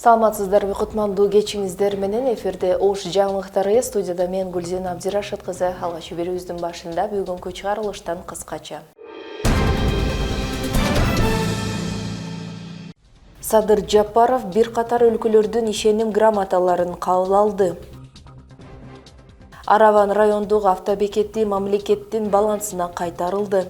Саламатсыздарбы, кутмандуу кечиңиздер менен эфирде Ош жаңылыктары. Студияда мен Гүлзина Абдирашит кызы. Алгач берүүбүздүн башында бүгүнкү чыгарылыштан кыскача. Садыр Жапаров бир катар өлкөлөрдүн ишеним грамоталарын кабыл алды. Араван райондук автобекети мамлекеттин балансына кайтарылды.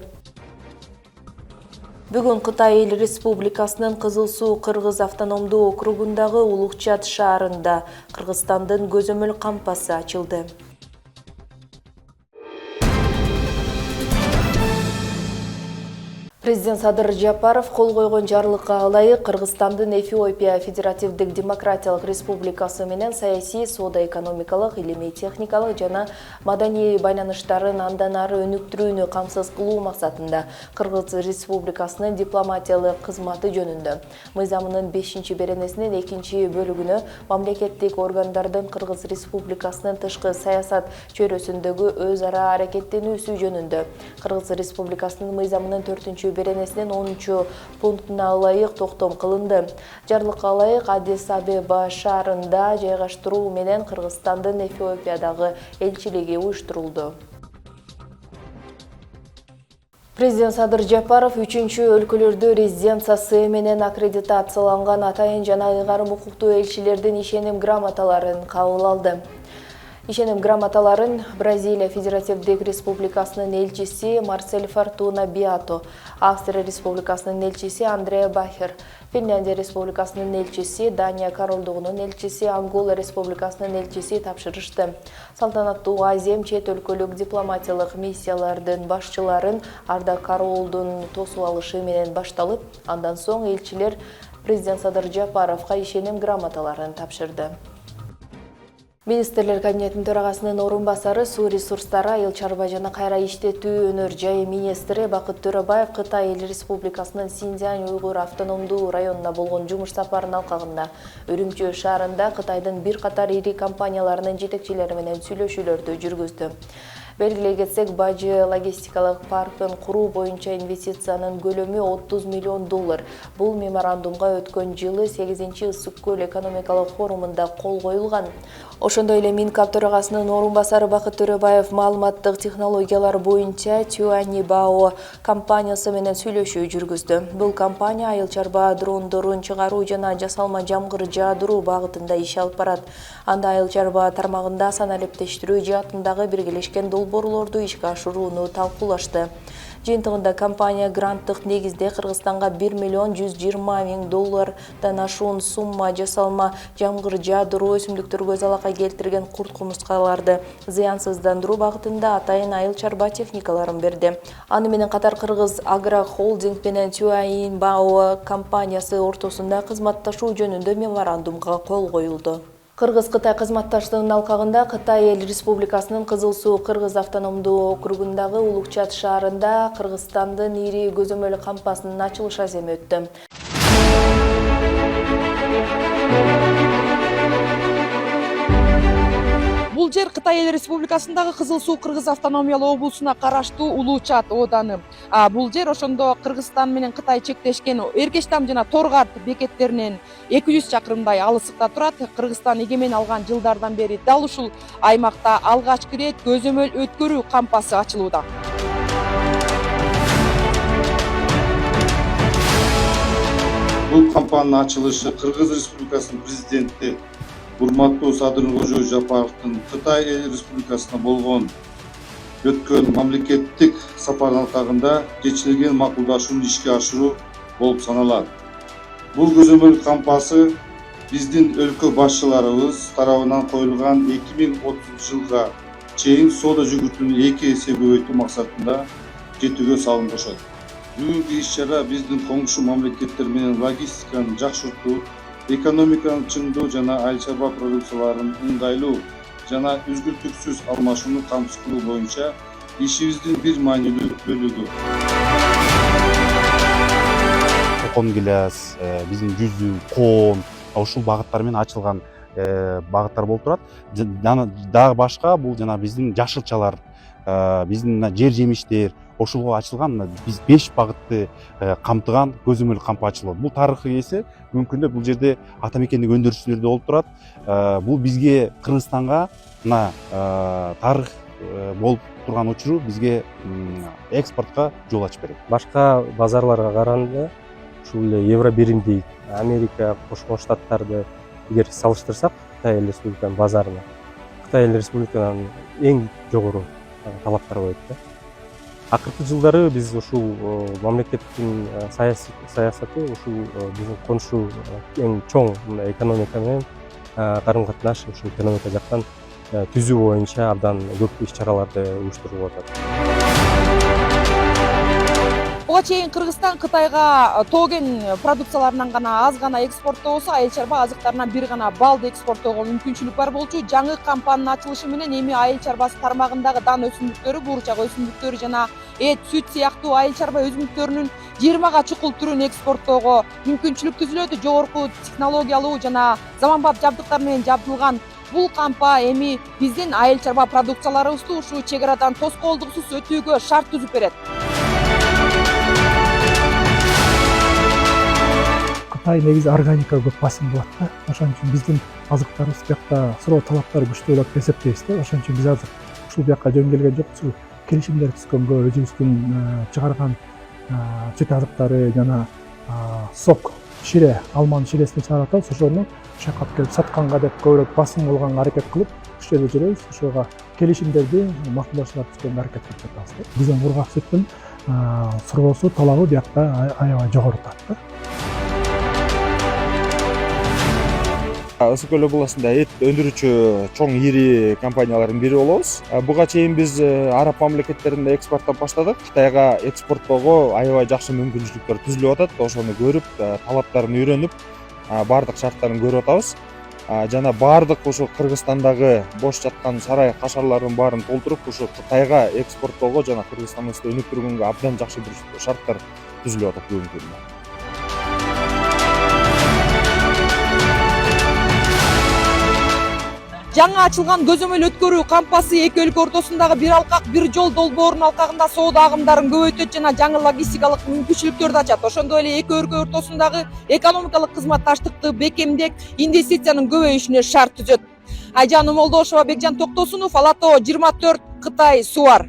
Бүгүн Кытай Эл Республикасынын Кызыл Суу Кыргыз автономдуу округундагы Улукчат шаарында Кыргызстандын көзөмөл кампасы ачылды. Президент Садыр Жапаров кол койгон жарлыкка ылайык Кыргызстандын Эфиопия Федеративдик Демократиялык Республикасы менен саясий, соода-экономикалык, илимий-техникалык жана маданий байланыштарын андан ары өнүктүрүүнү камсыз кылуу максатында Кыргыз Республикасынын дипломатиялык кызматы жөнүндө мыйзамынын 5-беренесинин 2-бөлүгүнө мамлекеттик органдардын Кыргыз Республикасынын тышкы саясат чөйрөсүндөгү өз ара аракеттенүүсү жөнүндө Кыргыз Республикасынын мыйзамынын 4-беренесинин 10-пунктуна ылайык токтом кылынды. Жарлыкка ылайык Аддис Абеба шаарында жайгаштыруу менен Кыргызстандын Эфиопиядагы элчилиги уюштурулду. Президент Садыр Жапаров 3-өлкөлөрдө резиденциясы менен аккредитацияланган атайын жана ыйгарым укуктуу элчилердин ишеним грамоталарын кабыл алды. Ишеним грамоталарын Бразилия Федеративдик Республикасынын элчиси Марсель Фортуна Биато, Австрия Республикасынын элчиси Андреа Бахер, Финляндия Республикасынын элчиси, Дания Королдугунун элчиси, Ангола Республикасынын элчиси тапшырышты. Салтанаттуу азем чет өлкөлүк дипломатиялык миссиялардын башчыларын Арда Кароолдун тосуп алышы менен башталып, андан соң элчилер президент Садыр Жапаровго ишеним грамоталарын тапшырды. Министрлер кабинетинин төрагасынын орун басары, суу ресурстары, айыл чарба жана кайра иштетүү өнөр жайы министри Бакыт Төрөбаев Кытай Эл Республикасынын Синьцзянь уйгур автономдуу районуна болгон жумуш сапарынын алкагында Үрүмчү шаарында Кытайдын бир катар ири компанияларынын жетекчилери менен сүйлөшүүлөрдү жүргүздү. Белгилей кетсек, Бажы логистикалык паркын куруу боюнча инвестициянын көлөмү $30 миллион. Бул меморандумга өткөн жылы 8-Ысык көл экономикалык форумунда кол коюлган. Ошондой эле Минкап төрагасынын орун басары Бакыт Төрөбаев маалыматтык технологиялар боюнча Тюаньбао компаниясы менен сүйлөшүү жүргүздү. Бул компания айыл чарба дрондорун чыгаруу жана жасалма жамгыр жаадыруу багытында иш алып барат. Анда айыл чарба тармагында саналептештирүү жаатындагы биргелешкен долбоорлорду ишке ашырууну талкуулашты. Жыйынтыгында компания гранттык негизде Кыргызстанга $1,120,000 ашуун сумма жасалма жамгыр жаадыруу өсүмдүктөргө залака келтирген курт-кумурскаларды зыянсыздандыруу багытында атайын айыл чарба техникаларын берди. Аны менен катар Кыргыз Агро Холдинг менен Тюаньбао компаниясы ортосунда кызматташуу жөнүндө меморандумга кол коюлду. Кыргыз-Кытай кызматташтыгынын алкагында Кытай Эл Республикасынын Кызыл Суу Кыргыз автономдуу округундагы Улукчат шаарында Кыргызстандын ири көзөмөл кампасынын ачылыш аземи өттү. Бул жер Кытай Эл Республикасындагы Кызыл Суу Кыргыз автономиялык облусуна караштуу Улуучат ооданы. Бул жер ошондо Кыргызстан менен Кытай чектешкен Эркештам жана Торгат бекеттеринен 200 чакырымдай алысыкта турат. Кыргызстан эгемен алган жылдардан бери дал ушул аймакта алгачкы ирет көзөмөл өткөрүү кампасы ачылууда. Бул кампанын ачылышы Кыргыз Республикасынын президенти урматтуу Садыр Жапаровдун Кытай Эл Республикасына болгон өткөн мамлекеттик сапарынын алкагында чечилген макулдашууну ишке ашыруу болуп саналат. Бул көзөмөл кампасы биздин өлкө башчыларыбыз тарабынан коюлган 2030 жылга чейин соода жүгүтүн 2 эсе көбөйтүү максатында жетүүгө салым кошот. Бүгүнкү иш-чара биздин коңшу мамлекеттер менен логистиканы жакшыртуу, экономиканын чыңдоо жана айыл чарба продукцияларын ыңгайлуу жана үзгүлтүксүз алмашууну камсыз кылуу боюнча ишибиздин бир маанилүү бөлүгү. Токон гилес, биздин жүзүү, коон, ушул багыттар менен ачылган багыттар болуп турат. Дагы башка бул жана биздин жашылчалар, биздин жер жемиштер, ошого ачылган биз 5 багытты камтыган көзөмөл кампа ачылат. Бул тарыхый эсе, мүмкүн бул жерде ата мекендик өндүрүүчүлөр да болуп турат. Бул бизге Кыргызстанга мына тарых болуп турган учуру бизге экспортко жол ачып берет. Башка базарларга караганда ушул эле евро биримдик Америка, Кошмо Штаттарды эгер салыштырсак, Кытай Эл Республиканын базарына, Кытай Эл Республиканын эң жогору талаптары коет да. Акыркы жылдары биз ушул мамлекеттин саясаты ушул биздин коншу эң чоң экономика менен карым-катнаш, ушул экономика жактан түзүү боюнча абдан көп иш-чараларды уюштуруп атат. Буга чейин Кыргызстан Кытайга тоген продукцияларынан гана аз гана экспорттоосо, айыл чарба азыктарынан бир гана балды экспорттоого мүмкүнчүлүк бар болчу. Жаңы кампанын ачылышы менен эми айыл чарбасы тармагындагы дан өсүмдүктөрү, буурчак өсүмдүктөрү жана эт, сүт сыяктуу айыл чарба өсүмдүктөрүнүн 20га чукул түрүн экспорттоого мүмкүнчүлүк түзүлөт. Жогорку технологиялуу жана заманбап жабдыктар менен жабдылган бул кампа эми биздин айыл чарба продукцияларыбызды ушул чек арадан тоскоолдуксуз өтүүгө шарт түзүп берет. Кытай негизи органика көп басым кылат да. Ошон үчүн биздин азыктарыбыз бияқта суроо талаптары күчтүү болот деп эсептейбиз да. Ошон үчүн биз азыр ушул бияқка жөн келген жок. Ушул келишимдер түзгөнгө өзүбүздүн чыгарган сүт азыктары жана сок, шире, алманын ширесин чыгарып атабыз. Ошону ушул жакка келип сатканга деп көбүрөөк басым кылганга аракет кылып, ушул жерде жүрөбүз. Ошого келишимдерди макулдашуулар түзгөнгө аракет кылып жатабыз. Биздин кургак сүттүн суроосу, талабы бияқта аябай жогору турат да. Ысык көл областында эт өндүрүүчү чоң ири компаниялардын бири болобуз. Буга чейин биз араб мамлекеттеринде экспорттоп баштадык. Кытайга экспорттоого аябай жакшы мүмкүнчүлүктөр түзүлүп атат. Ошону көрүп, талаптарын үйрөнүп, бардык шарттарын көрүп атабыз. Жана бардык ушу Кыргызстандагы бош жаткан сарай кашарларын баарын толтуруп, ушу Кытайга экспорттоого жана Кыргызстандыбызды өнүктүргөнгө абдан жакшы бир шарттар түзүлүп атат бүгүнкү күндө. Жаңы ачылган көзөмөл өткөрүү кампасы эки өлкө ортосундагы бир алкак, бир жол долбоорунун алкагында соода агымдарын көбөйтөт жана жаңы логистикалык мүмкүнчүлүктөрдү ачат. Ошондой эле эки өлкө ортосундагы экономикалык кызматташтыкты бекемдеп, инвестициянын көбөйүшүнө шарт түзөт. Айжан Молдошова, Бекжан Токтосунов, Алато 24, Кытай Суар.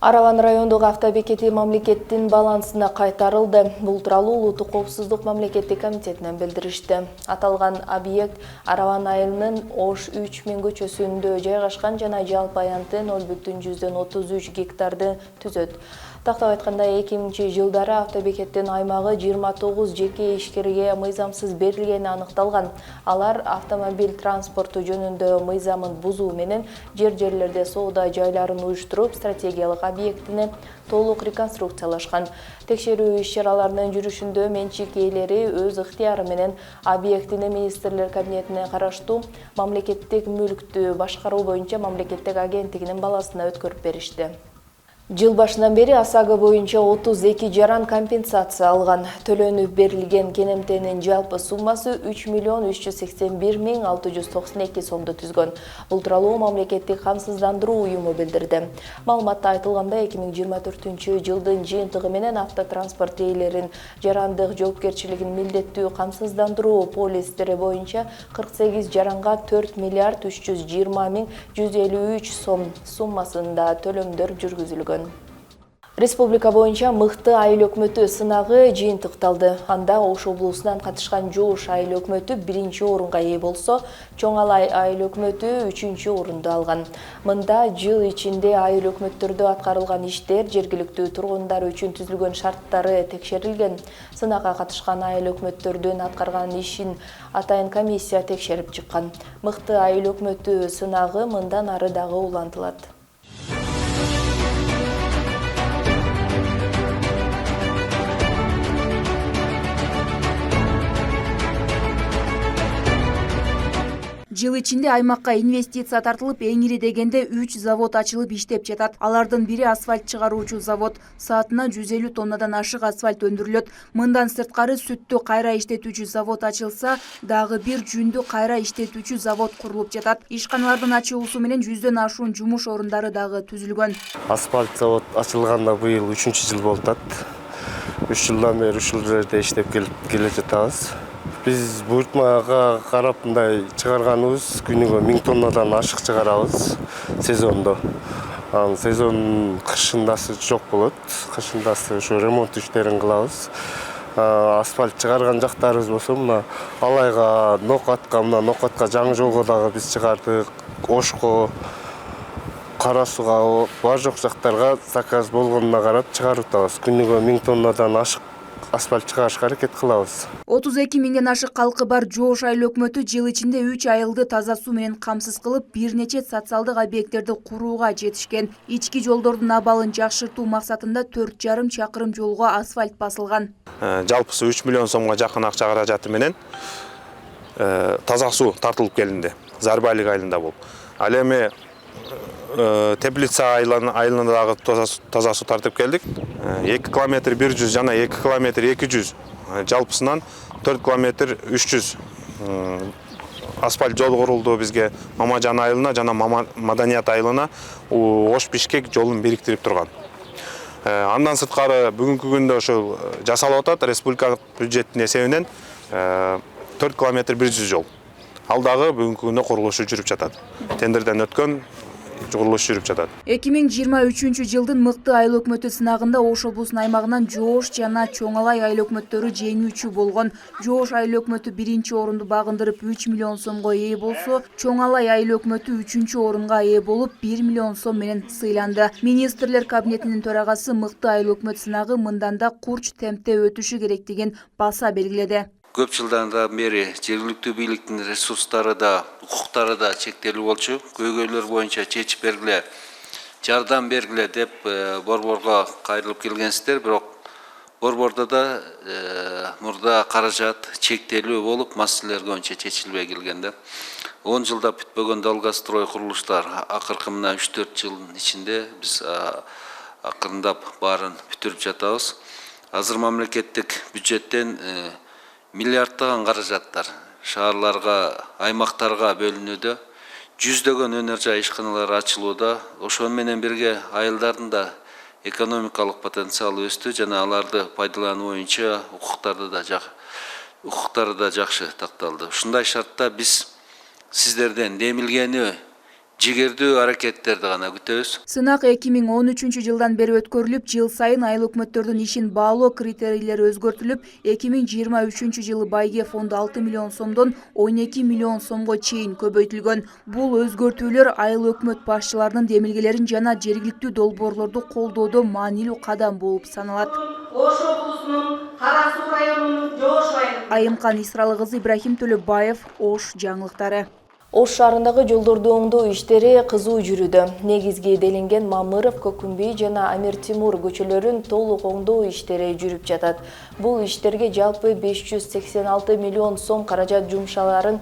Араван райондук автобекети мамлекеттин балансына кайтарылды. Бул тууралуу Улуттук коопсуздук мамлекеттик комитетинен билдиришти. Аталган объект Араван айылынын Ош 3000 көчөсүндө жайгашкан жана жалпы аянты 0,33 гектарды түзөт. Тактап айтканда 2000-жылдары автобекеттин аймагы 29 жеке ишкерге мыйзамсыз берилгени аныкталган. Алар автомобиль транспорту жөнүндө мыйзамын бузуу менен жерлерде соода жайларын уюштуруп, стратегиялык объектини толук реконструкциялашкан. Текшерүү иш-чараларынын жүрүшүндө менчик ээлери өз ыктыяры менен объектини министрлер кабинетине караштуу мамлекеттик мүлктү башкаруу боюнча мамлекеттик агенттигинин баласына өткөрүп беришти. Жыл башынан бери ОСАГО боюнча 32 жаран компенсация алган. Төлөнүп берилген кенемтенин жалпы суммасы 3,381,692 сомду түзгөн. Бул тууралуу мамлекеттик камсыздандыруу уюму билдирди. Маалыматта айтылгандай 2024-жылдын жыйынтыгы менен автотранспорт ээлерин жарандык жоопкерчилигин милдеттүү камсыздандыруу полистери боюнча 48 жаранга 4 миллиард 320 миң 153 сом суммасында төлөмдөр жүргүзүлгөн. Республика боюнча мыкты айыл өкмөтү сынагы жыйынтыкталды. Анда Ош облусунан катышкан Жоош айыл өкмөтү 1-орунга ээ болсо, Чоңалай айыл өкмөтү 3-орунду алган. Мында жыл ичинде айыл өкмөттөрдө аткарылган иштер, жергиликтүү тургундар үчүн түзүлгөн шарттары текшерилген. Сынакка катышкан айыл өкмөттөрдүн аткарган ишин атайын комиссия текшерип чыккан. Мыкты айыл өкмөтү сынагы мындан ары дагы улантылат. Жыл ичинде аймакка инвестиция тартылып, эң ири дегенде 3 завод ачылып иштеп жатат. Алардын бири асфальт чыгаруучу завод. Саатына 150 тоннадан ашык асфальт өндүрүлөт. Мындан сырткары сүттү кайра иштетүүчү завод ачылса, дагы бир жүндү кайра иштетүүчү завод курулуп жатат. Ишканалардын ачылуусу менен 100дөн ашуун жумуш орундары дагы түзүлгөн. Асфальт завод ачылганда быйыл 3-жыл болуп атат. 3 жылдан бери ушул жерде иштеп келе жатабыз. Биз буйртмага карап мындай чыгарганыбыз күнүгө 1000 тоннадан ашык чыгарабыз сезондо. Сезон кышындасы жок болот. Кышындасы ушу ремонт иштерин кылабыз. Асфальт чыгарган жактарыбыз болсо мына Алайга, Нокатка жаңы жолго дагы биз чыгардык. Ошко, Кара Сууга, бар жок жактарга заказ болгонуна карап чыгарып атабыз. Күнүгө 1000 тоннадан ашык асфальт чыгарышка аракет кылабыз. 32 миңден ашык калкы бар Жоош айыл өкмөтү жыл ичинде 3 айылды таза суу менен камсыз кылып, бир нече социалдык объекттерди курууга жетишкен. Ички жолдордун абалын жакшыртуу максатында 4,5 чакырым жолго асфальт басылган. Жалпысы 3 миллион сомго жакын акча каражаты менен таза суу тартылып келинди. Зарбайлык айылында болуп. Ал эми Теплица айылында дагы таза суу тартып келдик. 2 километр 100 жана 2 километр 200. Жалпысынан 4 километр 300 асфальт жол курулду бизге Мамажан айылына жана Маданият айылына Ош Бишкек жолун бириктирип турган. Андан сырткары бүгүнкү күндө ошол жасалып атат республика бюджетинин эсебинен 4 километр 100 жол. Ал дагы бүгүнкү күндө курулушу жүрүп жатат. Тендерден өткөн курулуш жүрүп жатат. 2023 жылдын мыкты айыл өкмөтү сынагында Ош облусунун аймагынан Жоош жана Чоң Алай айыл өкмөттөрү жеңүүчү болгон. Жоош айыл өкмөтү 1-чи орунду багындырып 3 миллион сомго ээ болсо, Чоң Алай айыл өкмөтү 3-чү орунга ээ болуп 1 миллион сом менен сыйланды. Министрлер кабинетинин төрагасы мыкты айыл өкмөт сынагы мындан да курч темпте өтүшү керектигин баса белгиледи. Көп жылдан бери жергиликтүү бийликтин ресурстары да, укуктары да чектелип болчу. Көйгөйлөр боюнча чечип бергиле, жардам бергиле деп борборго кайрылып келгенсиздер, бирок борбордо да мурда каражат чектелүү болуп, маселелер көбүнчө чечилбей келген да. 10 жылда бүтпөгөн долгострой курулуштар акыркы мына 3-4 жылдын ичинде биз акырындап баарын бүтүрүп жатабыз. Азыр мамлекеттик бюджеттен миллиардтаган каражаттар шаарларга, аймактарга бөлүнүүдө, жүздөгөн өнөр жай ишканалар ачылууда. Ошон менен бирге айылдардын да экономикалык потенциалы өстү жана аларды пайдалануу боюнча укуктары да жакшы такталды. Ушундай шартта биз сиздерден демилгени жигердүү аракеттерди гана күтөбүз. Сынак 2013 жылдан бери өткөрүлүп, жыл сайын айыл өкмөттөрдүн ишин баалоо критерийлери өзгөртүлүп, 2023 жылы байге фонду 6 миллион сомдон 12 миллион сомго чейин көбөйтүлгөн. Бул өзгөртүүлөр айыл өкмөт башчыларынын демилгелерин жана жергиликтүү долбоорлорду колдоодо маанилүү кадам болуп саналат. Ош облусунун Кара Суу районунун Жоош айылы. Айымкан Исралы кызы Ибрахим Төлөбаев, Ош жаңылыктары. Ош шаарындагы жолдорду оңдоо иштери кызуу жүрүүдө. Негизги делинген Мамыров, Көкүмбүй жана Амир Тимур көчөлөрүн толук оңдоо иштери жүрүп жатат. Бул иштерге жалпы 586 миллион сом каражат жумшаларын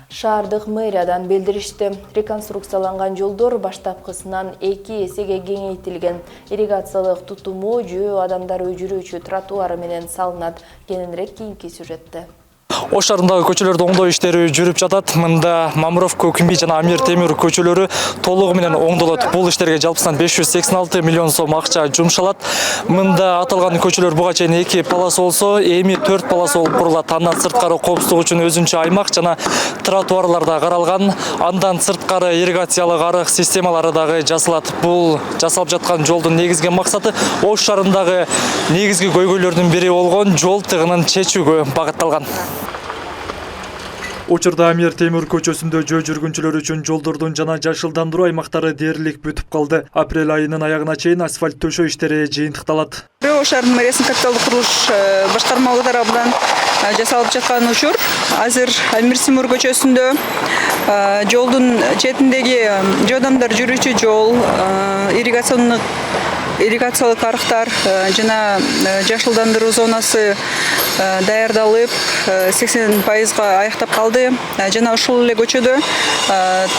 шаардык мэриядан билдиришти. Реконструкцияланган жолдор баштапкысынан 2 эсеге кеңейтилген. Ирригациялык тутуму жөө адамдар жүрүүчү тротуары менен салынат. Кененирээк кийинки сюжетте. Ош шаарындагы көчөлөрдү оңдоо иштери жүрүп жатат. Мында Мамыров, Көкүмбүй жана Амир Темир көчөлөрү толугу менен оңдолот. Бул иштерге жалпысынан 586 миллион сом акча жумшалат. Мында аталган көчөлөр буга чейин 2 полоса болсо, эми 4 полоса болуп курулат. Андан сырткары коопсуздук үчүн өзүнчө аймак жана тротуарлар да каралган. Андан сырткары ирригациялык арык системалары дагы жасалат. Бул жасалып жаткан жолдун негизги максаты Ош шаарындагы негизги көйгөйлөрдүн бири болгон жол тыгынын чечүүгө багытталган. Учурда Амир Темир көчөсүндө жөө жүргүнчүлөр үчүн жолдордун жана жашылдандыруу аймактары дээрлик бүтүп калды. Апрель айынын аягына чейин асфальт төшөө иштери жыйынтыкталат. Ош шаарынын мэриясынын капиталдык курулуш башкармалыгы тарабынан жасалып жаткан учур. Азыр Амир Темир көчөсүндө жолдун четиндеги жөө адамдар жүрүүчү жол, ирригациондук ирригациялык арыктар жана жашылдандыруу зонасы даярдалып 80%-га аяктап калды. Жана ушул эле көчөдө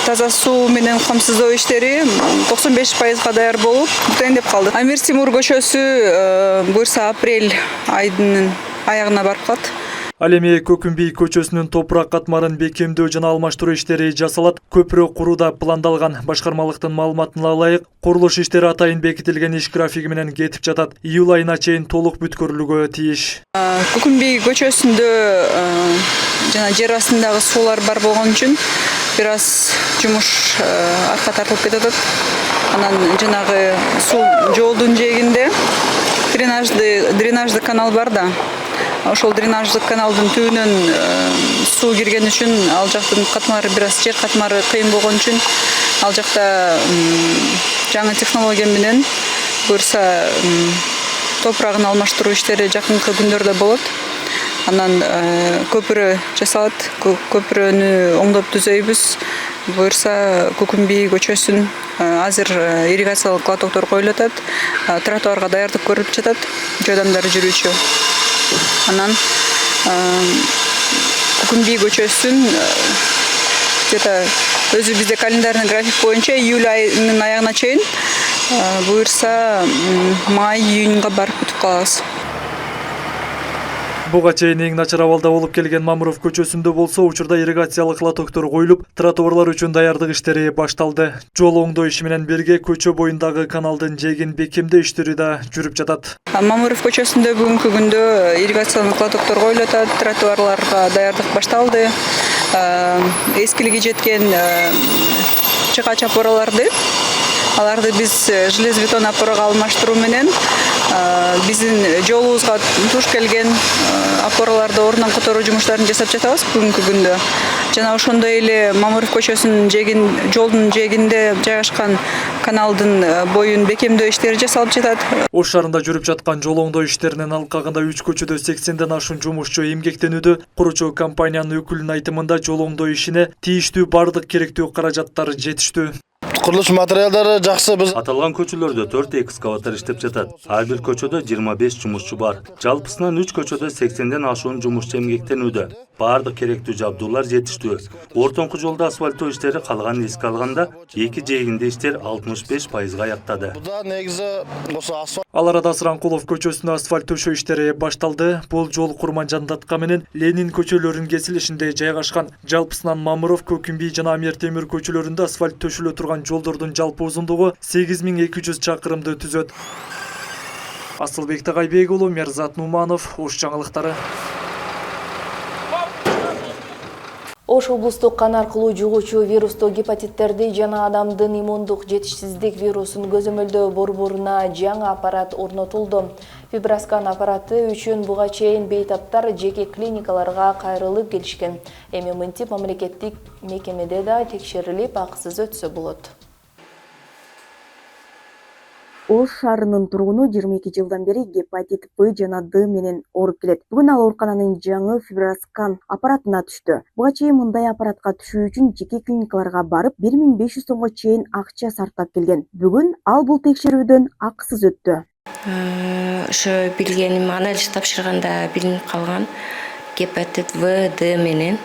таза суу менен камсыздоо иштери 95%-га даяр болуп бүтөйүн деп калды. Амир Темур көчөсү буюрса апрель айынын аягына барып калат. Ал эми Көкүмбий көчөсүнүн топурак катмарын бекемдөө жана алмаштыруу иштери жасалат. Көпүрө курууда пландалган. Башкармалыктын маалыматына ылайык, курулуш иштери атайын бекитилген иш графиги менен кетип жатат. Июль айына чейин толук бүткөрүлүүгө тийиш. Көкүмбий көчөсүндө жана жер астындагы суулар бар болгон үчүн бир аз жумуш арка тартылып кетет. Анан жанагы суу жолдун жээгинде дренажды канал бар да. Ошол дренаждык каналдын түбүнөн суу кирген үчүн ал жактын катмары бир аз жер катмары кыйын болгон үчүн ал жакта жаңы технология менен буюрса топурагын алмаштыруу иштери жакынкы күндөрдө болот. Анан көпүрө жасалат, көпүрөнү оңдоп түзөйбүз. Буюрса Көкүмбий көчөсүн азыр ирригациялык лотоктор коюлуп атат, тротуарга даярдык көрүлүп жатат, жөө адамдар жүрүүчү. Анан Көкүмбий көчөсүн где-то өзү бизде календарный график боюнча июль айынын аягына чейин буюрса май-июньга барып бүтүп калабыз. Буга чейин эң начар абалда болуп келген Мамыров көчөсүндө болсо учурда ирригациялык лотоктор коюлуп, тротуарлар үчүн даярдык иштери башталды. Жол оңдоо иши менен бирге көчө боюндагы каналдын жээгин бекемдөө иштери да жүрүп жатат. Мамыров көчөсүндө бүгүнкү күндө ирригациялык лотоктор коюлуп атат, тротуарларга даярдык башталды. Эскилиги жеткен чыгач опораларды аларды биз железобетон опорага алмаштыруу менен биздин жолубузга туш келген опораларды ордунан которуу жумуштарын жасап жатабыз бүгүнкү күндө. Жана ошондой эле Мамыров көчөсүнүн жолдун жээгинде жайгашкан каналдын боюн бекемдөө иштери жасалып жатат. Ош шаарында жүрүп жаткан жол оңдоо иштеринин алкагында 3 көчөдө 80ден ашуун жумушчу эмгектенүүдө. Куручу компаниянын өкүлүнүн айтымында жол оңдоо ишине тийиштүү бардык керектүү каражаттар жетиштүү. Курулуш материалдары жакшы. Биз аталган көчөлөрдө 4 экскаватор иштеп жатат. Ар бир көчөдө 25 жумушчу бар. Жалпысынан 3 көчөдө 80ден ашуун жумушчу эмгектенүүдө. Бардык керектүү жабдуулар жетиштүү. Ортоңку жолдо асфальттоо иштери калганын эске алганда, эки жээгинде иштер 65%га аяктады. Ал арада Сыранкулов көчөсүнө асфальт төшөө иштери башталды. Бул жол Курманжандатка менен Ленин көчөлөрүнүн кесилишинде жайгашкан. Жалпысынан Мамыров, Көкүмбий жана Амир Темир көчөлөрүндө асфальт төшөлө турган жолдордун жалпы узундугу 8200 чакырымды түзөт. Асылбек Тагайбек уулу, Мерзат Нуманов, Ош жаңылыктары. Ош облустук кан аркылуу жугуучу вирустуу гепатиттерди жана адамдын иммундук жетишсиздик вирусун көзөмөлдөө борборуна жаңы аппарат орнотулду. Фиброскан аппараты үчүн буга чейин бейтаптар жеке клиникаларга кайрылып келишкен. Эми мынтип мамлекеттик мекемеде да текшерилип, акысыз өтсө болот. Ош шаарынын тургуну 22 жылдан бери гепатит Б жана Д менен ооруп келет. Бүгүн ал оорукананын жаңы фиброскан аппаратына түштү. Буга чейин мындай аппаратка түшүү үчүн жеке клиникаларга барып 1500 сомго чейин акча сарптап келген. Бүгүн ал бул текшерүүдөн акысыз өттү. Ошо билгеним анализ тапшырганда билинип калган гепатит В, Д менен.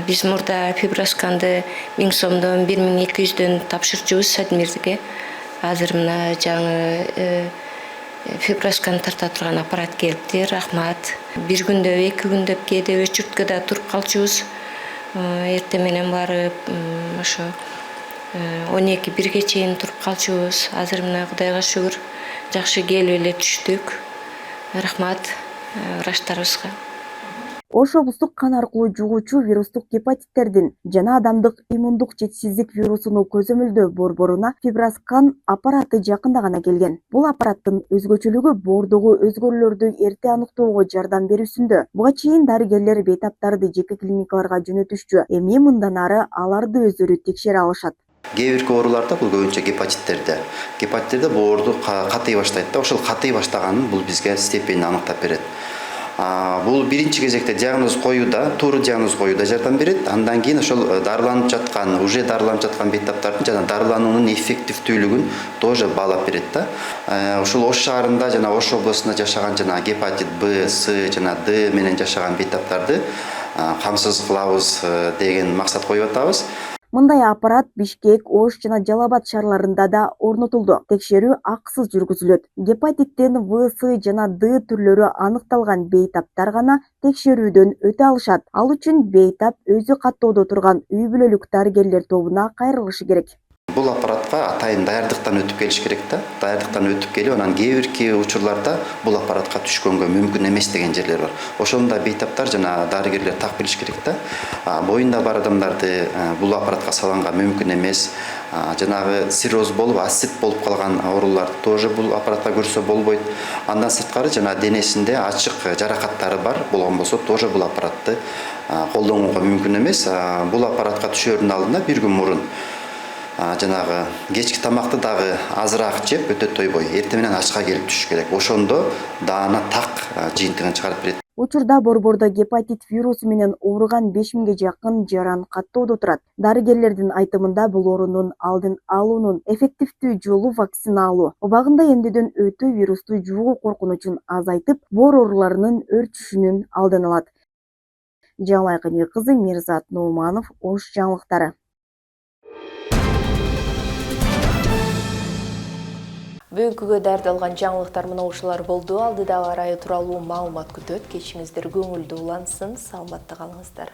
Биз мурда фибросканды 1000 сомдон 1200дөн тапшырчубуз Садмирге. Азыр мына жаңы фиброскан тарта турган аппарат келипти, рахмат. Бир күндө, 2 күндөп кээде өчүрткө да туруп калчубуз. Эртең менен барып, ошо 12-1ге чейин туруп калчубуз. Азыр мына Кудайга шүгүр, жакшы келип эле түштүк. Рахмат врачтарыбызга. Ош облустук кан аркылуу жугуучу вирустук гепатиттердин жана адамдык иммундук жетишсиздик вирусуну көзөмөлдөө борборуна фиброскан аппараты жакында гана келген. Бул аппараттын өзгөчөлүгү боордогу өзгөрүүлөрдү эрте аныктоого жардам берүүсүндө. Буга чейин дарыгерлер бейтаптарды жеке клиникаларга жөнөтүшчү. Эми мындан ары аларды өздөрү текшере алышат. Кээ бир ооруларда бул көбүнчө гепатиттерде боорду катый баштайт да, ошол катый баштаганын бул бизге степени аныктап берет. Бул биринчи кезекте диагноз коюуда, туура диагноз коюуда жардам берет. Андан кийин ошол дарыланып жаткан, уже дарыланып жаткан бейтаптардын жана дарылануунун эффективдүүлүгүн тоже баалап берет да. Ушул Ош шаарында жана Ош облусунда жашаган жана гепатит Б, С жана Д менен жашаган бейтаптарды камсыз кылабыз деген максат коюп атабыз. Мындай аппарат Бишкек, Ош жана Жалал Абад шаарларында да орнотулду. Текшерүү акысыз жүргүзүлөт. Гепатиттен В, С жана Д түрлөрү аныкталган бейтаптар гана текшерүүдөн өтө алышат. Ал үчүн бейтап өзү каттоодо турган үй бүлөлүк дарыгерлер тобуна кайрылышы керек. Бул аппаратка атайын даярдыктан өтүп келиш керек да. Даярдыктан өтүп келип, анан кээ бирки учурларда бул аппаратка түшкөнгө мүмкүн эмес деген жерлер бар. Ошондо бейтаптар жана дарыгерлер так билиш керек да. Боюнда бар адамдарды бул аппаратка салганга мүмкүн эмес. Жанагы цирроз болуп, асцит болуп калган ооруларды тоже бул аппаратка көрсө болбойт. Андан сырткары жана денесинде ачык жаракаттары бар болгон болсо тоже бул аппаратты колдонууга мүмкүн эмес. Бул аппаратка түшөрдүн алдында бир күн мурун жанагы кечки тамакты дагы азыраак жеп, өтө тойбой, эртең менен ачка келип түшүш керек. Ошондо даана так жыйынтыгын чыгарып берет. Учурда борбордо гепатит вирусу менен ооруган 5000ге жакын жаран каттоодо турат. Дарыгерлердин айтымында бул оорунун алдын алуунун эффективдүү жолу вакцина алуу. Убагында эмдөөдөн өтүү вирусту жугуу коркунучун азайтып, боор ооруларынын өрчүшүнүн алдын алат. Жалал Айкынбек кызы, Мирзат Нууманов, Ош жаңылыктары. Бүгүнкүгө даярдалган жаңылыктар мына ушулар болду. Алдыда ауа райы тууралуу маалымат күтөт. Кечиңиздер көңүлдүү улансын, саламатта калыңыздар.